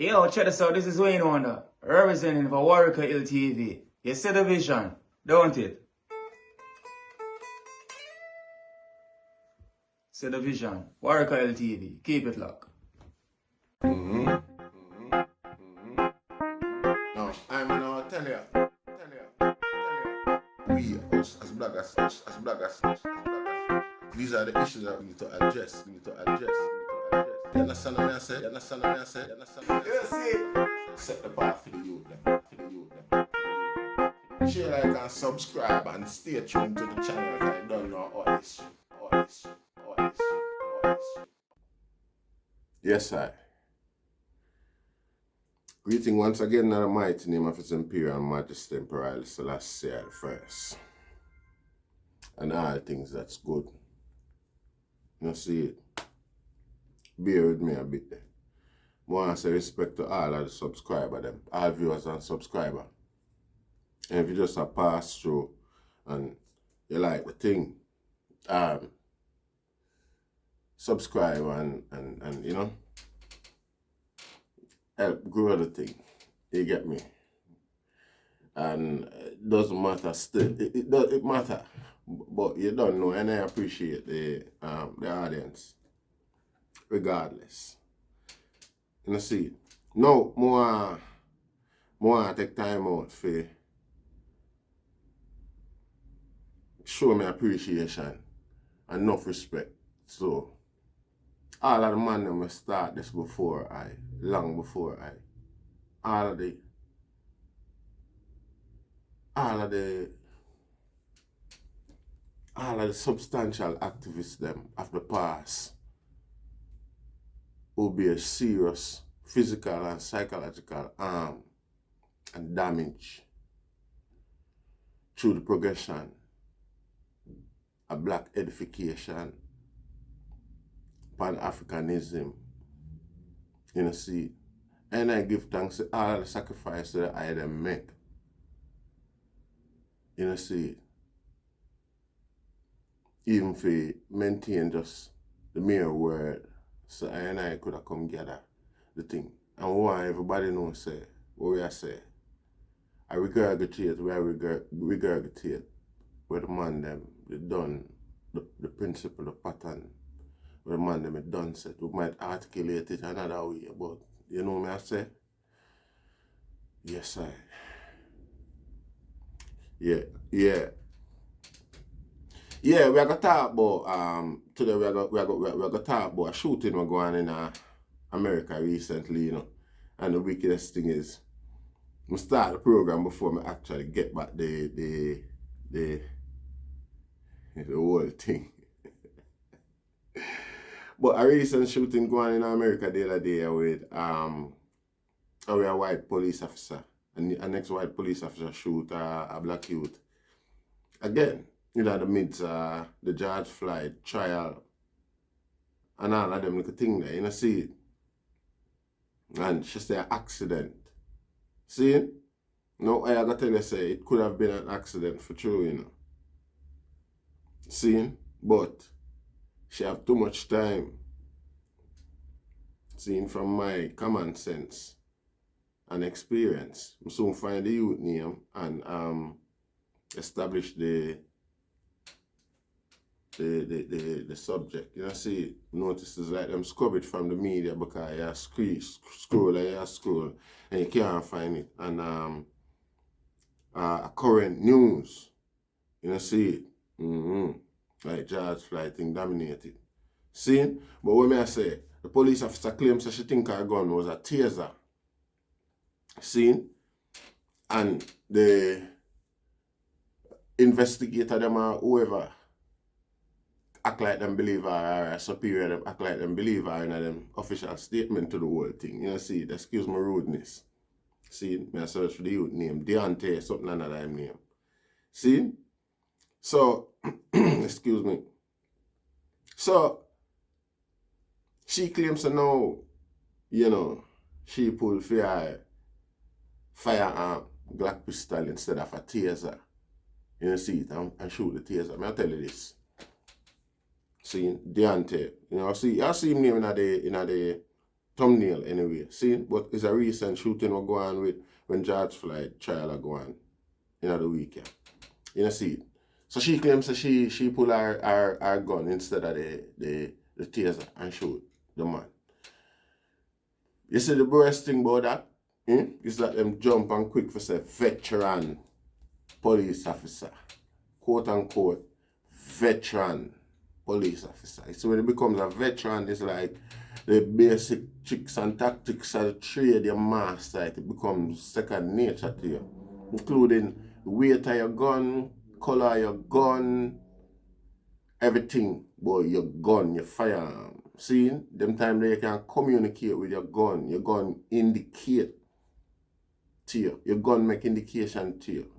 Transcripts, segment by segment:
Yo, check this out. This is Wayne Wonder, representing for Warieka LTV. You see the vision, don't it? See the vision. Warieka LTV. Keep it locked. Now, I'm gonna tell you. We, us as bloggers, these are the issues that we need to address. You understand what I say? You see? Set the path for the youth, Share, like, and subscribe, and stay tuned to the channel, because I don't know all this. Yes, sir. Greeting once again in the mighty name of His Imperial Majesty Emperor Selassie the First. And all things that's good. You see it? Bear with me a bit there. I want to say respect to all of the subscribers, all viewers and subscribers. And if you just a pass through and you like the thing, subscribe and you know, help grow the thing. You get me? And it doesn't matter still. It matter. But you don't know, and I appreciate the audience. Regardless. You see. Now, more take time out for show me appreciation and enough respect. So all of the man them will start this long before all of the substantial activists them of the past will be a serious physical and psychological harm and damage through the progression of black edification, Pan-Africanism, you know, see. And I give thanks to all the sacrifices that I them make. You know, see. Even for maintain just the mere word, so I and I could have come gather the thing. And why everybody knows say, what we are say, I regurgitate where the man them, they done the principle, the pattern, where the man them it done set. We might articulate it another way, but you know me I say? Yes, I. Yeah, we are gonna talk about today we are gonna talk about a shooting we're going in America recently, you know. And the wickedest thing is we start the program before me actually get back the whole thing. But a recent shooting going in America the other day with a white police officer, and a next white police officer shoot a black youth. Again, you know, the midst the George Floyd trial and all of them little thing there, you know, see it? And she say accident. See it? No, I gotta tell you, say it could have been an accident for true, you know. See it? But she have too much time. Seeing from my common sense and experience, I soon find the youth name and establish the subject. You know, see, notices like them scrub it from the media because you scroll and you can't find it. And current news, you know, see it. Like George Floyd thing dominated. See? But what may I say? The police officer claims that she think her gun was a taser. See? And the investigator them or whoever act like them believe her, or a superior them act like them believe her in them official statement to the whole thing. You know, see, excuse my rudeness. See, I search for the youth name, DAUNTE, something another name. See? So, excuse me. So, she claims to know, you know, she pulled firearm, Glock pistol instead of a taser. You know, see it and shoot the taser. I tell you this. See, DAUNTE, you know, see, I see him name in the thumbnail anyway. See, but it's a recent shooting we're going with when George Floyd trial are going in the weekend. You know, see it. So she claims that she pull her gun instead of the taser and shoot the man. You see the worst thing about that is that them jump and quick for say veteran police officer, quote unquote veteran police officer. So when it becomes a veteran, it's like the basic tricks and tactics of the trade you master, it becomes second nature to you, including the weight of your gun, color of your gun, everything, boy, your gun, your firearm. See, them time that you can communicate with your gun indicate to you, your gun make indication to you,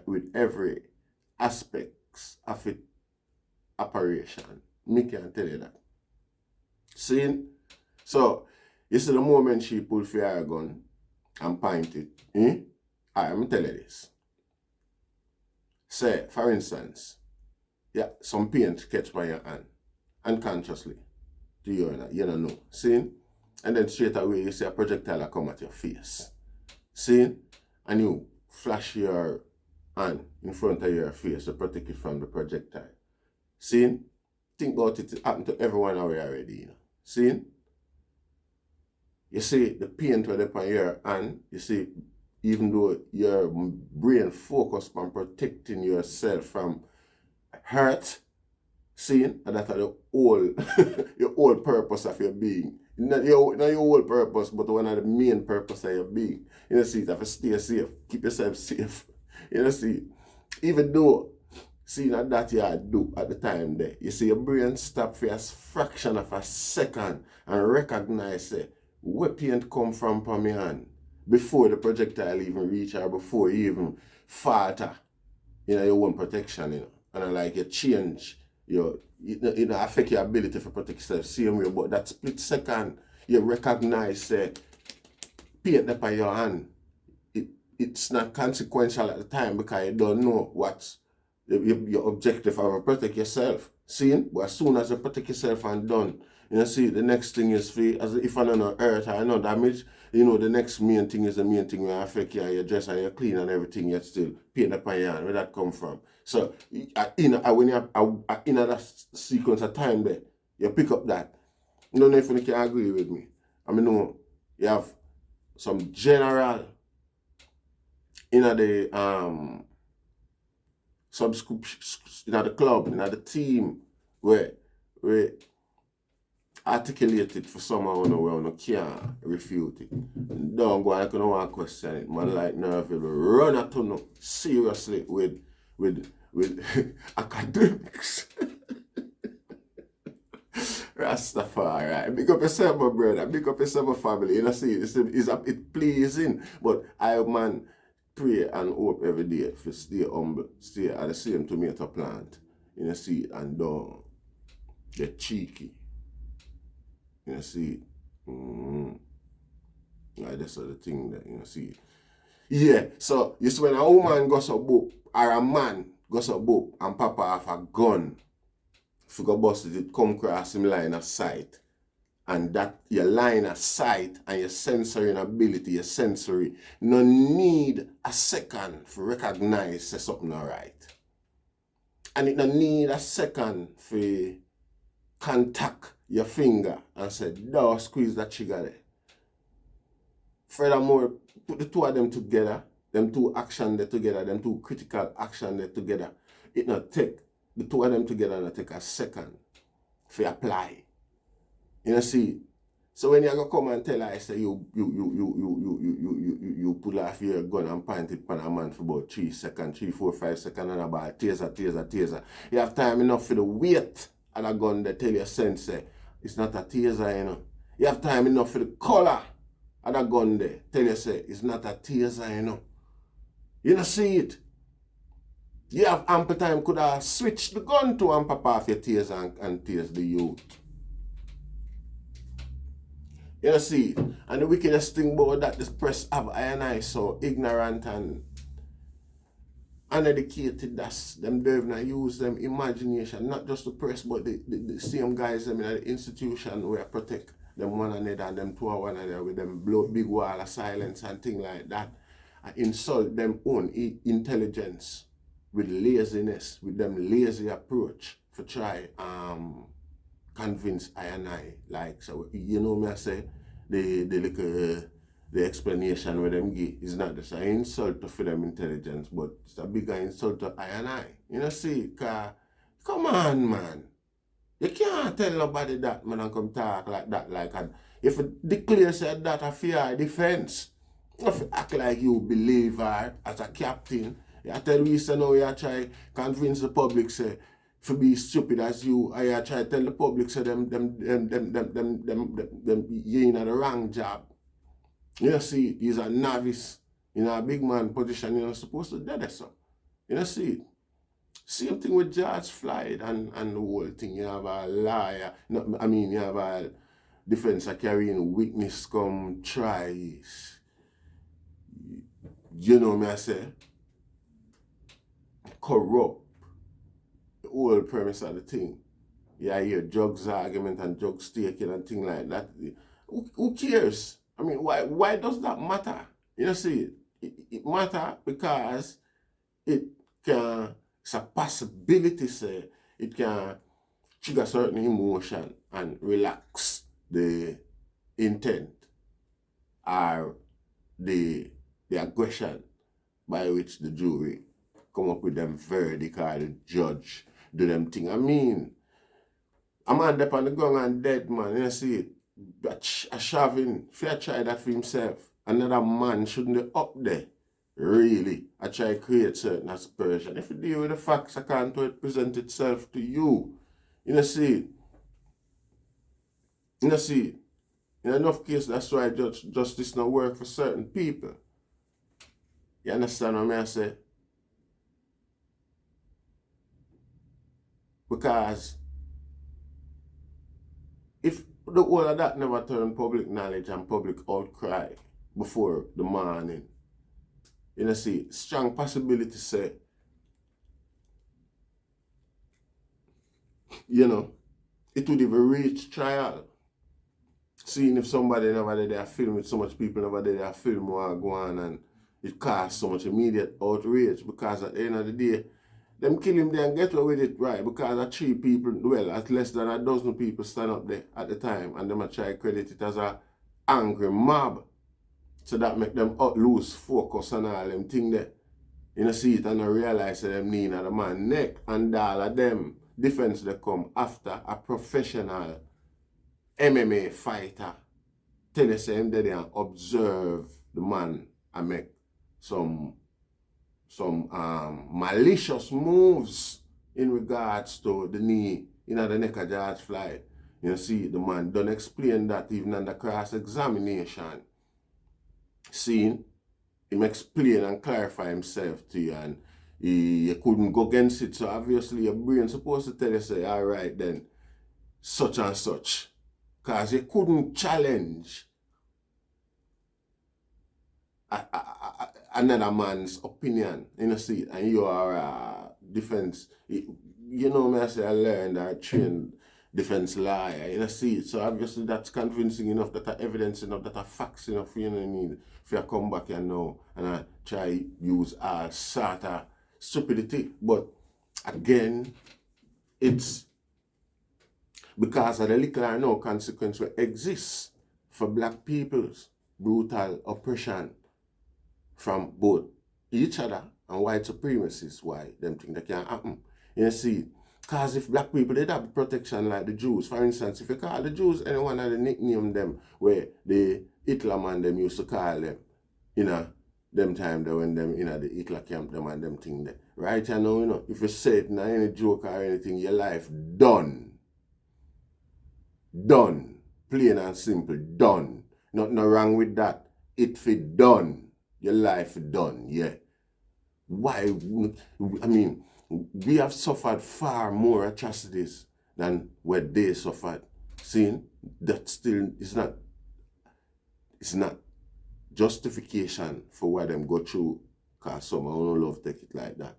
with every aspects of it operation. Me can tell you that. See? So, you see the moment she pulled for her gun and point it, I'm going to tell you this. Say, for instance, yeah, some paint catch by your hand, unconsciously, to you don't know. See? And then straight away you see a projectile come at your face. See? And you flash your hand in front of your face to protect it from the projectile. See? Think about it, it happened to everyone already. See? You see the paint where on your hand, you see, even though your brain focused on protecting yourself from hurt, seeing that's the whole your whole purpose of your being. Not your whole purpose, but one of the main purpose of your being. You know, see, you have to stay safe, keep yourself safe. You know, see, even though seeing that you do at the time there, you see your brain stop for a fraction of a second and recognize where paint come from my hand before the projectile even reach or before you even falter, your own protection, and like you change it affect your ability to protect yourself same way, but that split second you recognize paint upon your hand, it's not consequential at the time because you don't know what's your objective of protect yourself. See? But as soon as you protect yourself and done, see, the next thing is as if I don't know hurt or no damage, the next main thing is the main thing where affect you, your dress and you're clean and everything, yet still paint upon your hand. Where that come from? So when you're in that sequence of time there, you pick up that. I don't know if you can agree with me. I mean, you have some general in the subscription, in the club, in the team, where articulate it for someone who can't refute it. Don't go and no one question it. Man like Nerville run at no seriously with academics. Rastafari. Big up yourself, my brother. Big up yourself, my family. See, it's pleasing. But I pray and hope every day to stay humble, stay at the same tomato plant. See, and don't get cheeky. See, like that's the thing that see. Yeah, so you see when a woman goes a book or a man goes a book and papa have a gun, if you go bust it come across him line of sight. And that your line of sight and your sensory ability, your sensory, no need a second to recognize something alright. And it no need a second for contact your finger and say, "Don't squeeze that trigger there." Furthermore, put the two of them together, them two action there together, them two critical action there together. It not take the two of them together not take a second for apply. See. So when you go come and tell I say you pull off your gun and point it upon a man for about 3 seconds, 3, 4, 5 seconds and about taser. You have time enough for the weight of the gun that tell your sense it's not a taser, You have time enough for the color of the gun there. Tell you it's not a taser, You don't see it. You have ample time could have switched the gun to and pop off your taser and tase the youth. You see, and the wickedest thing about that, this press have I and I so ignorant and uneducated that them don't even use them imagination, not just the press, but the same guys them in the institution where I protect them one another and them two one another with them blow big wall of silence and thing like that. And insult them own intelligence with laziness, with them lazy approach for try convince I and I. Like, so, you know me I say, the explanation where them give is not just an insult to for them intelligence, but it's a bigger insult to I and I. You know, see, cause, come on, man. You can't tell nobody that, man, and come talk like that. Like, and if you declare said that a fear defense, if you act like you believe her as a captain, you tell me, say, no, you try convince the public, say, to be stupid as you, I try to tell the public, say, them you in the wrong job. You know, see, he's a novice in a big man position, you're not supposed to do that, so. You know, see, same thing with George Floyd and the whole thing. You have a liar, no, I mean, you have a defense of carrying witness come tries. You know me, I say, corrupt the whole premise of the thing. Yeah, you hear drugs argument and drug staking and thing like that. Who cares? I mean, why does that matter? You know, see, it matter because it can, it's a possibility, say, it can trigger certain emotion and relax the intent or the aggression by which the jury come up with them verdict or the judge do them thing. I mean, a man up on the ground and dead, man, you see it, a shoving, if you try that for himself, another man shouldn't be up there. Really, I try to create certain aspersion. If you deal with the facts, I can't let it present itself to you. You know, see it. You know, see it. In enough cases, that's why justice not work for certain people. You understand what I say? Because if the whole of that never turned public knowledge and public outcry before the morning, you know, see, strong possibility say, you know, it would even reach trial. Seeing if somebody never did their film with so much people never did their film or go on and it caused so much immediate outrage because at the end of the day, them kill him there and get away with it, right? Because of 3 people, well, at less than a dozen people stand up there at the time and them a try to credit it as a angry mob. So that make them lose focus and all them thing there. You know, see it and I realize that them need the man neck and all of them defense they come after a professional MMA fighter. Tell you say him there and observe the man and make some malicious moves in regards to the knee in the neck of George Floyd. You see, the man don't explain that even under cross-examination. See, him explain and clarify himself to you and he couldn't go against it. So obviously your brain supposed to tell you, say, all right then, such and such. Because you couldn't challenge another man's opinion, you know, see, and you are a defense, you know me, I say I learned or trained defense lawyer, you know, see, so obviously that's convincing enough, that evidence enough, that facts enough, you know what I mean, if you come back here now and I try use all sort of stupidity, but again, it's because of the little or no consequence that exists for black people's brutal oppression from both each other and white supremacy is why them think that can happen. You see, because if black people did have protection like the Jews, for instance, if you call the Jews any one of the nickname them where the Hitler man them used to call them, you know, them time there when them, you know, the Hitler camp them and them thing there. Right you know, if you say it in any joke or anything, your life done. Done. Plain and simple, done. Nothing wrong with that. It fit done. Your life done, yeah. Why? I mean, we have suffered far more atrocities than what they suffered. See, that still is not, it's not justification for what them go through, because some don't love take it like that.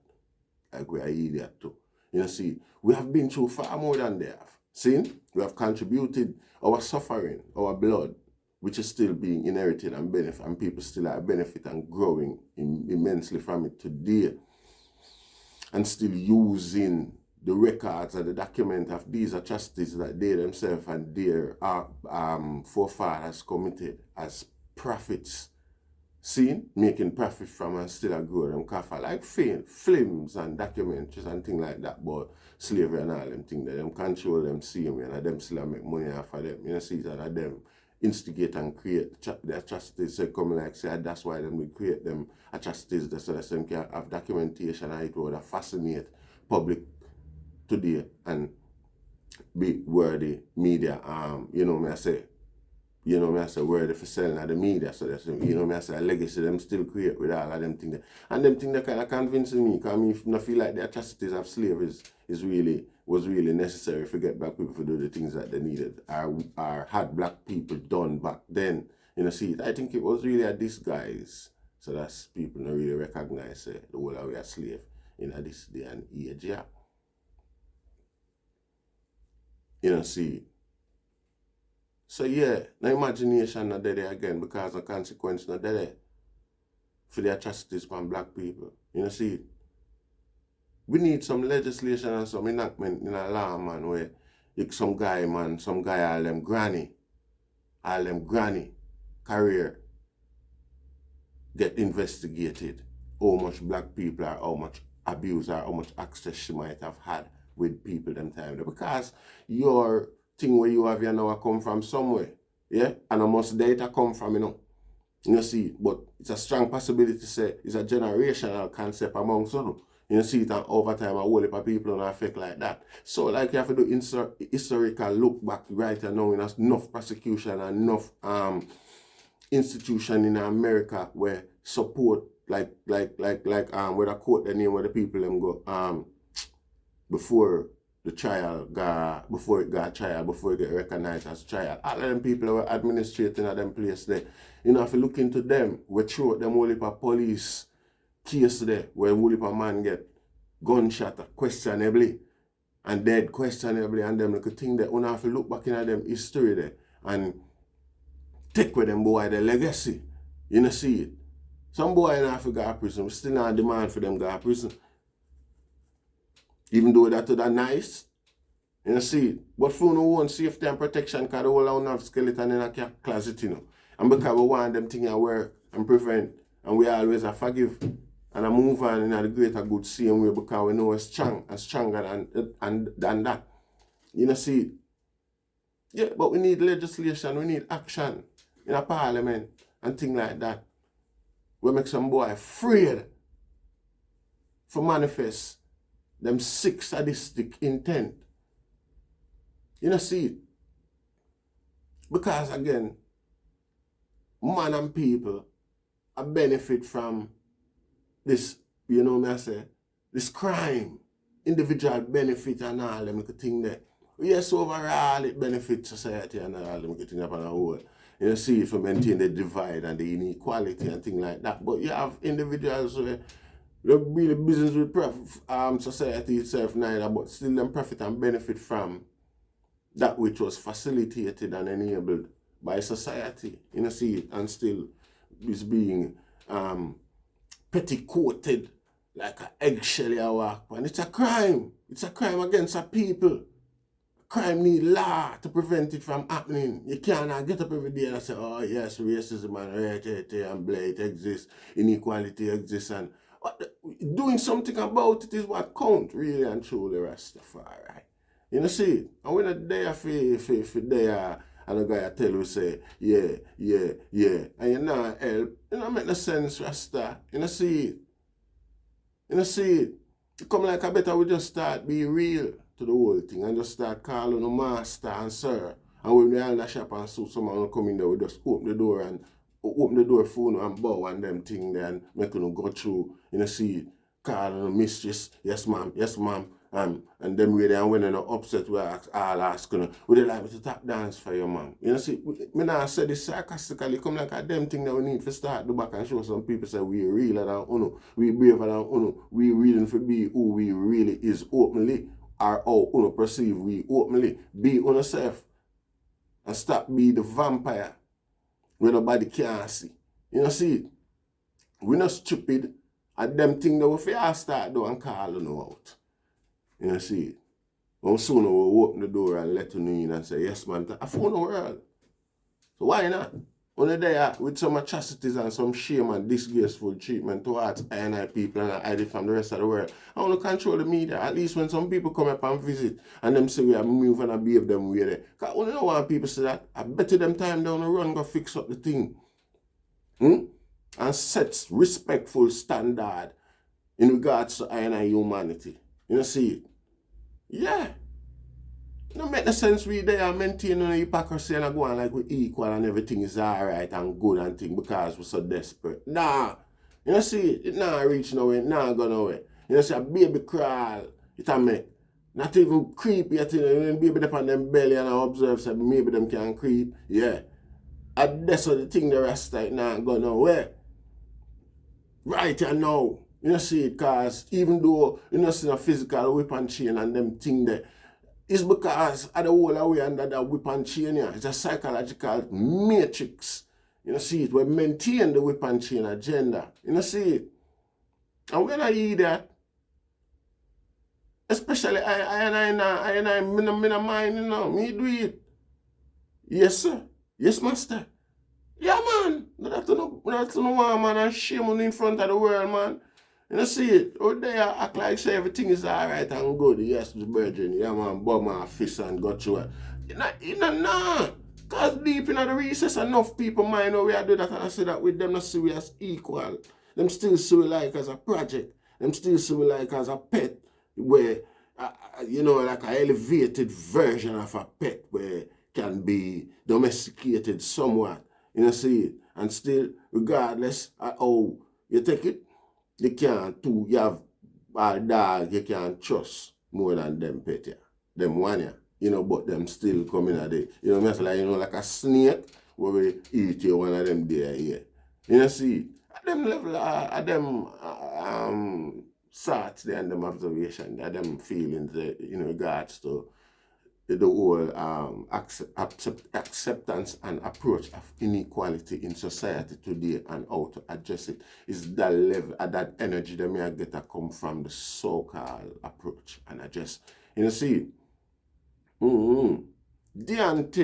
Like we are idiot too. You know, see, we have been through far more than they have. See, we have contributed our suffering, our blood, which is still being inherited and benefit, and people still are benefit and growing immensely from it today, and still using the records and the document of these atrocities that they themselves and their forefathers committed as profits. Seen, making profit from and still a grow them kaffa like films and documentaries and things like that, but slavery and all them things that them control them same way and them still make money off of them. You know, see that them instigate and create the atrocities. So come like say that's why them we create them atrocities so that them can have documentation and it would fascinate public today and be worthy media you know me I say. You know, I say worthy for selling at the media, so that's, you know, I say a legacy them still create with all of them things. And them things that kind of convincing me, because I feel like the atrocities of slavery was really necessary for get black people to do the things that they needed, or had black people done back then. You know, see, I think it was really a disguise, so that people don't really recognize the whole of we are slave in this day and age, yeah. You know, see. So yeah, the imagination not there again because the consequence not there for the atrocities from black people. You know, see, we need some legislation and some enactment in a law, man, where some guy all them granny career get investigated. How much black people are, how much abuse or how much access she might have had with people them time. Because your thing where you have here now come from somewhere, yeah? And I must data come from, you know. You see, but it's a strong possibility to say it's a generational concept among some. You see it over time, a whole heap of people don't affect like that. So like you have to do historical look back right now in enough prosecution and enough institution in America where support like where the court the name where the people them go before the trial before it get recognized as trial. All of them people were administrating at them place there. You know, if you look into them, we throw them whole heap of police case there where whole heap of man get gunshot questionably and dead questionably, and them little thing that you have to look back in at them history there and take with them boy the legacy. You know, see it. Some boy in Africa go to prison, we still not demand for them go to prison. Even though that are nice, you know, see it. But for no own safety and protection, because the whole of have skeleton in a closet, you know. And because we want them things to work and prevent, and we always forgive and move on in a greater good same way because we know we're strong and stronger than that. You know, see it. Yeah, but we need legislation, we need action in a parliament and things like that. We make some boy afraid for manifest them sick sadistic intent. You know, see it. Because again, man and people benefit from this, you know me I say, this crime, individual benefit and all them thing there. Yes, overall it benefits society and all them getting up on a whole. You know, see if we maintain the divide and the inequality and things like that. But you have individuals where they really business with society itself neither, but still them profit and benefit from that which was facilitated and enabled by society. You know, see it, and still is being petticoated like an eggshell walk. And it's a crime. It's a crime against our people. Crime need law to prevent it from happening. You cannot get up every day and say, oh yes, racism and right and blight exists, inequality exists, and doing something about it is what counts really and truly, Rastafari. You know, see it? And when a day for there, and a guy tell you say, yeah, and you not help, you know, make no sense, Rasta. You know, see it? You know, see it? You come like I better we just start be real to the whole thing and just start calling the master and sir. And when we are in the shop and so someone will come in there, we just open the door and open the door for you and bow and them thing there and make you go through, you know, see, call mistress, yes ma'am, and then we there and when they're not upset, we ask you, would you like me to tap dance for you, ma'am? You know, see, me now say this sarcastically, come like a them thing that we need to start do back and show some people say we realer than uno, we braver than uno, we willing to be who we really is openly. or how you perceive we openly. Be yourself and stop be the vampire where nobody can see. You know, see it? We're not stupid at them things that we feel start do and call you out. You know, see it? When soon we'll open the door and let you in and say, yes, man, I found the world. So why not? Only there with some atrocities and some shame and disgraceful treatment towards I people and hide it from the rest of the world. I want to control the media. At least when some people come up and visit and them say we are moving and behave them way there. Because I don't want people say that. I bet you them time down the run go fix up the thing. And sets respectful standard in regards to I humanity. You know, see it? Yeah. It don't make no sense we there maintaining the hypocrisy and go on like we equal and everything is alright and good and thing because we're so desperate. Nah. You know, see it? It not reach nowhere, it not go nowhere. You know, see a baby crawl, it a make. Not even creepy, you know, when baby up on them belly and I observe say maybe them can creep. Yeah. And that's what the thing the rest it not go nowhere. Right and now. You know, see it, cause even though you know see a physical weapon chain and them thing there, it's because of the whole away under that weapon chain here. It's a psychological matrix. You know, see it, we maintain the weapon chain agenda. You know, see it. And when I hear that, especially I mind, you know, me do it. Yes, sir. Yes, master. Yeah, man. Not to no man and shame on in front of the world, man. You know, see it? Out there, act like say everything is alright and good. Yes, the virgin. Yeah, man, bum my fist and got through it. Nah. Because deep in the recess, enough people mind how we are do that and I say that with them, not see we as equal. Them still see we like as a project. Them still see we like as a pet where, you know, like an elevated version of a pet where can be domesticated somewhat. You know, see it? And still, regardless of how you take it, you can't too, you have a dog you can't trust more than them pet, yeah. Them one, yeah. You know, but them still coming at it. You know, like, you know, like a snake where we eat you one of them there, yeah. You know, see, at them level, at them thoughts there and them observation, at them feelings, in regards to the whole acceptance and approach of inequality in society today and how to address it is that level, that energy that may get to come from the so-called approach and address. You know, see, DAUNTE,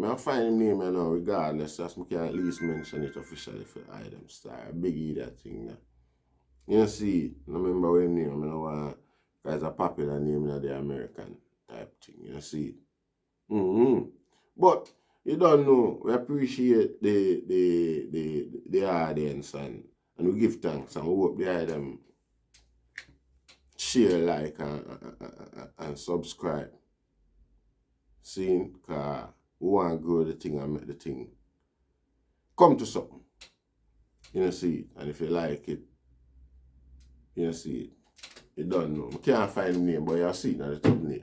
I find him name now regardless, as we can at least mention it officially for item star, biggie that thing there. You know, see, I remember when name, I know because a popular name in the American type thing, you know, see. But you don't know, we appreciate the audience and we give thanks and we hope they hear them share, like and subscribe. See, because we want to grow the thing and make the thing come to something. You know, see it. And if you like it, you know, see it. You don't know. I can't find the name, but you'll see it on the thumbnail.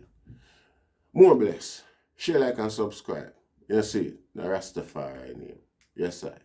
More bless. Share, like, and subscribe. You see it? The Rastafari name. Yes, sir.